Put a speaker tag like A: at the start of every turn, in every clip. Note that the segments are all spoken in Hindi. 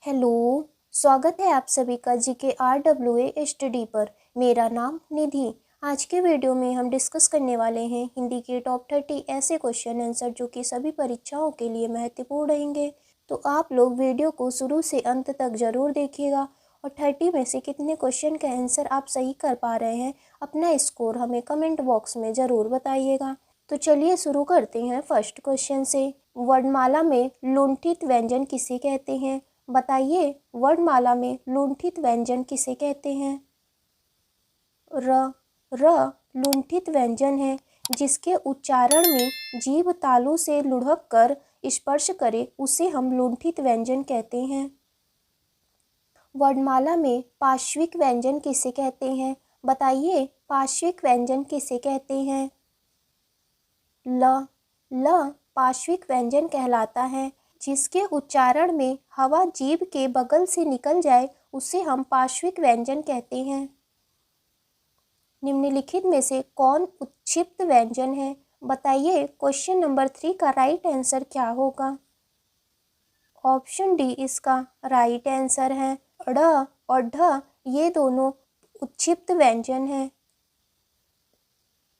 A: हेलो। स्वागत है आप सभी का GKRWA स्टडी पर। मेरा नाम निधि। आज के वीडियो में हम डिस्कस करने वाले हैं हिंदी के टॉप 30 ऐसे क्वेश्चन आंसर जो कि सभी परीक्षाओं के लिए महत्वपूर्ण रहेंगे। तो आप लोग वीडियो को शुरू से अंत तक ज़रूर देखिएगा और 30 में से कितने क्वेश्चन का आंसर आप सही कर पा रहे हैं अपना स्कोर हमें कमेंट बॉक्स में ज़रूर बताइएगा। तो चलिए शुरू करते हैं फर्स्ट क्वेश्चन से। वर्णमाला में लुंठित व्यंजन किसे कहते हैं? बताइए, वर्णमाला में लुंठित व्यंजन किसे कहते हैं? र लुंठित व्यंजन है जिसके उच्चारण में जीभ तालू से लुढ़क कर स्पर्श करे उसे हम लुंठित व्यंजन कहते हैं। वर्णमाला में पार्श्विक व्यंजन किसे कहते हैं? बताइए, पार्श्विक व्यंजन किसे कहते हैं? ल पार्श्विक व्यंजन कहलाता है जिसके उच्चारण में हवा जीभ के बगल से निकल जाए उसे हम पार्श्विक व्यंजन कहते हैं। निम्नलिखित में से कौन उत्क्षिप्त व्यंजन है? बताइए, क्वेश्चन नंबर 3 का राइट आंसर क्या होगा? ऑप्शन डी इसका राइट आंसर है। ड़ और ढ ये दोनों उत्क्षिप्त व्यंजन हैं।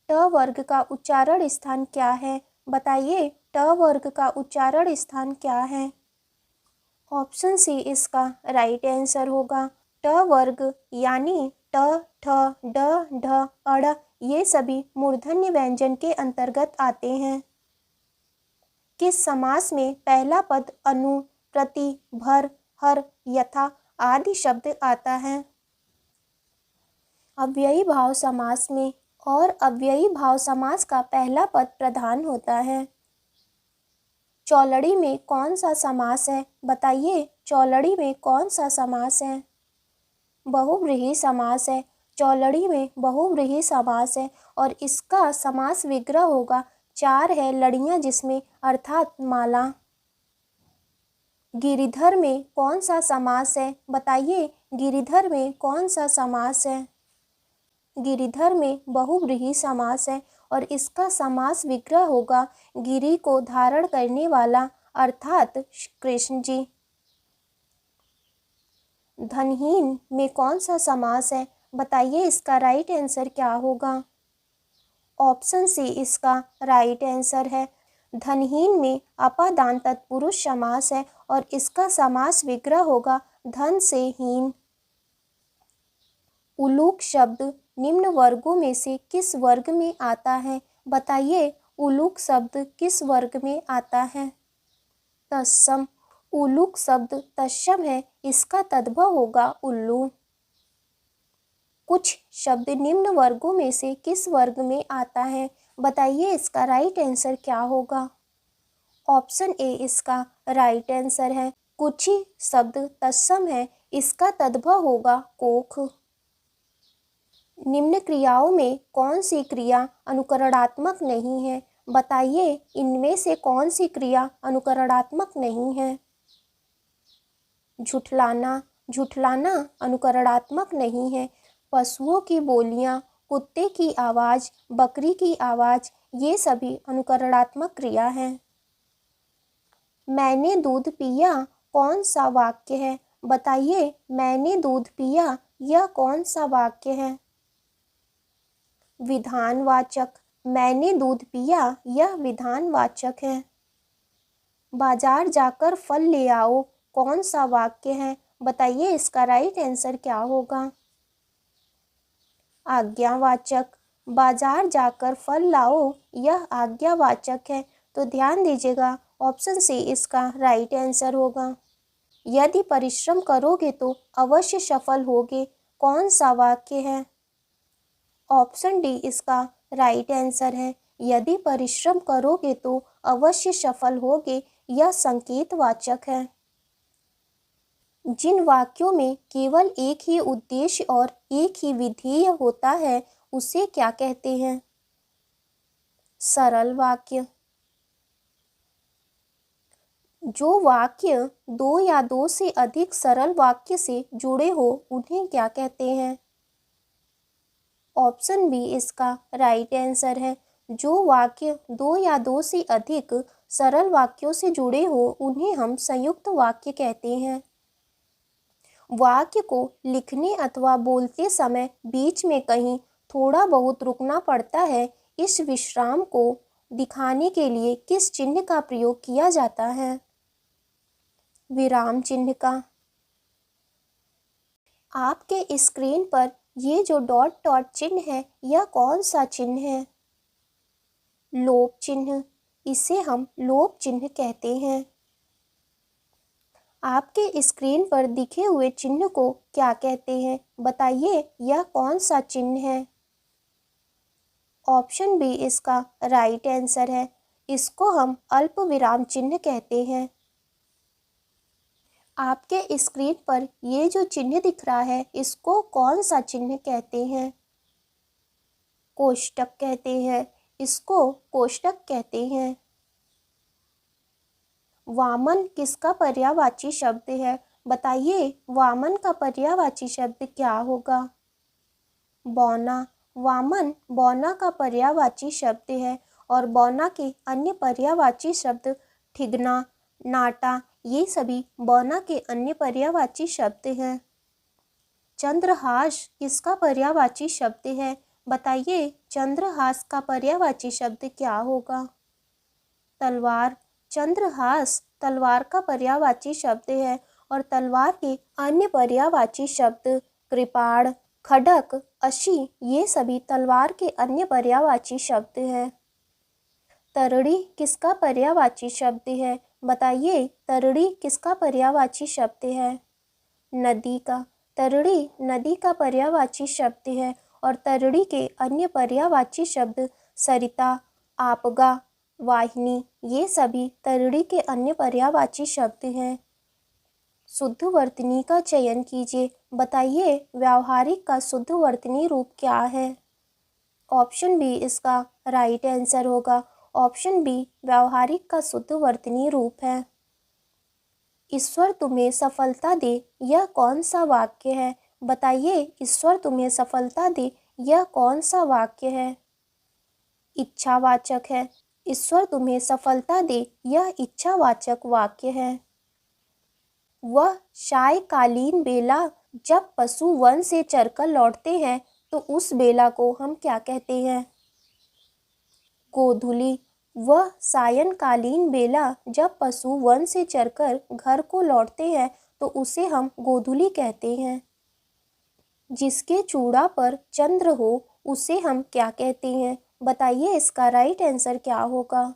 A: ट वर्ग का उच्चारण स्थान क्या है? बताइए, ट वर्ग का उच्चारण स्थान क्या है? ऑप्शन सी इसका राइट आंसर होगा। ट वर्ग यानी ट, ठ, ड, ढ, अड़ ये सभी मूर्धन्य व्यंजन के अंतर्गत आते हैं। किस समास में पहला पद अनु, प्रति, भर, हर, यथा आदि शब्द आता है? अव्ययी भाव समास में। और अव्ययी भाव समास का पहला पद प्रधान होता है। चौलड़ी में कौन सा समास है? बताइए, चौलड़ी में कौन सा समास है? बहुव्रीहि समास है। चौलड़ी में बहुव्रीहि समास है और इसका समास विग्रह होगा। 4 है लड़ियां जिसमें अर्थात माला। गिरिधर में कौन सा समास है? बताइए, गिरिधर में कौन सा समास है? गिरिधर में बहुव्रीहि समास है और इसका समास विग्रह होगा गिरि को धारण करने वाला अर्थात कृष्ण जी। धनहीन में कौन सा समास है? बताइए, इसका राइट आंसर क्या होगा? ऑप्शन सी इसका राइट आंसर है। धनहीन में अपादान तत्पुरुष समास है और इसका समास विग्रह होगा धन से हीन। उलूक शब्द निम्न वर्गों में से किस वर्ग में आता है? बताइए, उलूक शब्द किस वर्ग में आता है? तत्सम। उलूक शब्द तत्सम है, इसका तद्भव होगा उल्लू। कुछ शब्द निम्न वर्गों में से किस वर्ग में आता है? बताइए, इसका राइट आंसर क्या होगा? ऑप्शन ए इसका राइट आंसर है। कुछ ही शब्द तत्सम है, इसका तद्भव होगा कोख। निम्न क्रियाओं में कौन सी क्रिया अनुकरणात्मक नहीं है? बताइए, इनमें से कौन सी क्रिया अनुकरणात्मक नहीं है? झुठलाना। झुठलाना अनुकरणात्मक नहीं है। पशुओं की बोलियां, कुत्ते की आवाज़, बकरी की आवाज़ ये सभी अनुकरणात्मक क्रिया हैं। मैंने दूध पिया कौन सा वाक्य है? बताइए, मैंने दूध पिया यह कौन सा वाक्य है? विधानवाचक। मैंने दूध पिया यह विधानवाचक है। बाजार जाकर फल ले आओ कौन सा वाक्य है? बताइए, इसका राइट आंसर क्या होगा? आज्ञावाचक। बाजार जाकर फल लाओ यह आज्ञावाचक है। तो ध्यान दीजिएगा, ऑप्शन सी इसका राइट आंसर होगा। यदि परिश्रम करोगे तो अवश्य सफल होगे कौन सा वाक्य है? ऑप्शन डी इसका राइट आंसर है। यदि परिश्रम करोगे तो अवश्य सफल होगे यह संकेतवाचक है। जिन वाक्यों में केवल एक ही उद्देश्य और एक ही विधेय होता है उसे क्या कहते हैं? सरल वाक्य। जो वाक्य 2 या 2 से अधिक सरल वाक्य से जुड़े हो उन्हें क्या कहते हैं? ऑप्शन बी इसका राइट आंसर है। जो वाक्य 2 या 2 से अधिक सरल वाक्यों से जुड़े हो उन्हें हम संयुक्त वाक्य कहते हैं। वाक्य को लिखने अथवा बोलते समय बीच में कहीं थोड़ा बहुत रुकना पड़ता है। इस विश्राम को दिखाने के लिए किस चिन्ह का प्रयोग किया जाता है? विराम चिन्ह का। आपके स्क्रीन पर ये जो डॉट डॉट चिन्ह है, यह कौन सा चिन्ह है? लोप चिन्ह। इसे हम लोप चिन्ह कहते हैं। आपके स्क्रीन पर दिखे हुए चिन्ह को क्या कहते हैं? बताइए, यह कौन सा चिन्ह है? ऑप्शन बी इसका राइट आंसर है। इसको हम अल्प विराम चिन्ह कहते हैं। आपके स्क्रीन पर ये जो चिन्ह दिख रहा है, इसको कौन सा चिन्ह कहते हैं? कोष्टक कहते हैं। इसको कोष्टक कहते हैं। वामन किसका पर्यायवाची शब्द है? बताइए, वामन का पर्यायवाची शब्द क्या होगा? बौना। वामन बौना का पर्यायवाची शब्द है और बौना के अन्य पर्यायवाची शब्द ठिगना, नाटा, ये सभी बौना के अन्य पर्यायवाची शब्द हैं। चंद्रहास किसका पर्यायवाची शब्द है? बताइए, चंद्रहास का पर्यायवाची शब्द क्या होगा? तलवार। चंद्रहास तलवार का पर्यायवाची शब्द है और तलवार के अन्य पर्यायवाची शब्द कृपाण, खड्ग, अशी, ये सभी तलवार के अन्य पर्यायवाची शब्द हैं। तरड़ी किसका पर्यायवाची शब्द है? बताइए, तरड़ी किसका पर्यायवाची शब्द है? नदी का। तरड़ी नदी का पर्यायवाची शब्द है और तरड़ी के अन्य पर्यायवाची शब्द सरिता, आपगा, वाहिनी, ये सभी तरड़ी के अन्य पर्यायवाची शब्द हैं। शुद्ध वर्तनी का चयन कीजिए। बताइए, व्यावहारिक का शुद्ध वर्तनी रूप क्या है? ऑप्शन बी इसका राइट आंसर होगा। ऑप्शन बी व्यावहारिक का शुद्ध वर्तनी रूप है। ईश्वर तुम्हें सफलता दे, यह कौन सा वाक्य है? बताइए, ईश्वर तुम्हें सफलता दे, यह कौन सा वाक्य है? इच्छावाचक है। ईश्वर तुम्हें सफलता दे, यह इच्छावाचक वाक्य है। वह सायकालीन बेला जब पशु वन से चरकर लौटते हैं तो उस बेला को हम क्या कहते हैं? गोधूली। वह सायंकालीन बेला जब पशु वन से चरकर घर को लौटते हैं तो उसे हम गोधूली कहते हैं। जिसके चूड़ा पर चंद्र हो उसे हम क्या कहते हैं? बताइए, इसका राइट आंसर क्या होगा?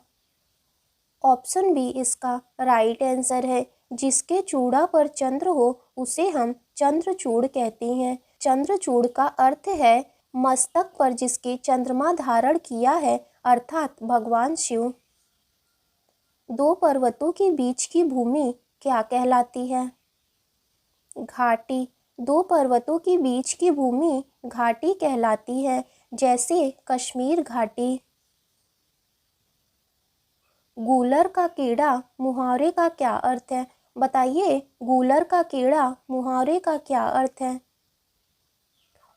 A: ऑप्शन बी इसका राइट आंसर है। जिसके चूड़ा पर चंद्र हो उसे हम चंद्रचूड़ कहते हैं। चंद्रचूड़ का अर्थ है मस्तक पर जिसके चंद्रमा धारण किया है, अर्थात भगवान शिव। दो पर्वतों के बीच की भूमि क्या कहलाती है? घाटी। दो पर्वतों के बीच की भूमि घाटी कहलाती है, जैसे कश्मीर घाटी। गूलर का कीड़ा मुहावरे का क्या अर्थ है? बताइए, गूलर का कीड़ा मुहावरे का क्या अर्थ है?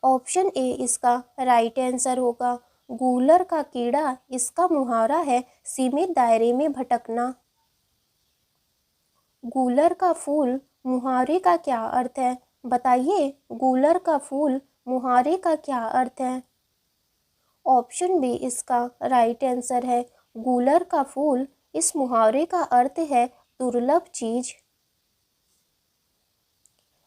A: ऑप्शन ए इसका राइट आंसर होगा। गूलर का कीड़ा, इसका मुहावरा है सीमित दायरे में भटकना। गूलर का फूल मुहावरे का क्या अर्थ है? बताइए, गूलर का फूल मुहावरे का क्या अर्थ है? ऑप्शन बी इसका राइट आंसर है। गूलर का फूल, इस मुहावरे का अर्थ है दुर्लभ चीज।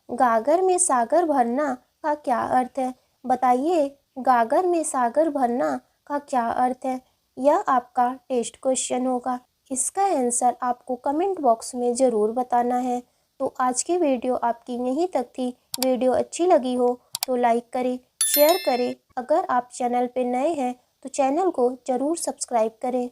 A: गागर में सागर भरना का क्या अर्थ है? बताइए, गागर में सागर भरना का क्या अर्थ है? यह आपका टेस्ट क्वेश्चन होगा। इसका आंसर आपको कमेंट बॉक्स में ज़रूर बताना है। तो आज की वीडियो आपकी यहीं तक थी। वीडियो अच्छी लगी हो तो लाइक करें, शेयर करें। अगर आप चैनल पे नए हैं तो चैनल को ज़रूर सब्सक्राइब करें।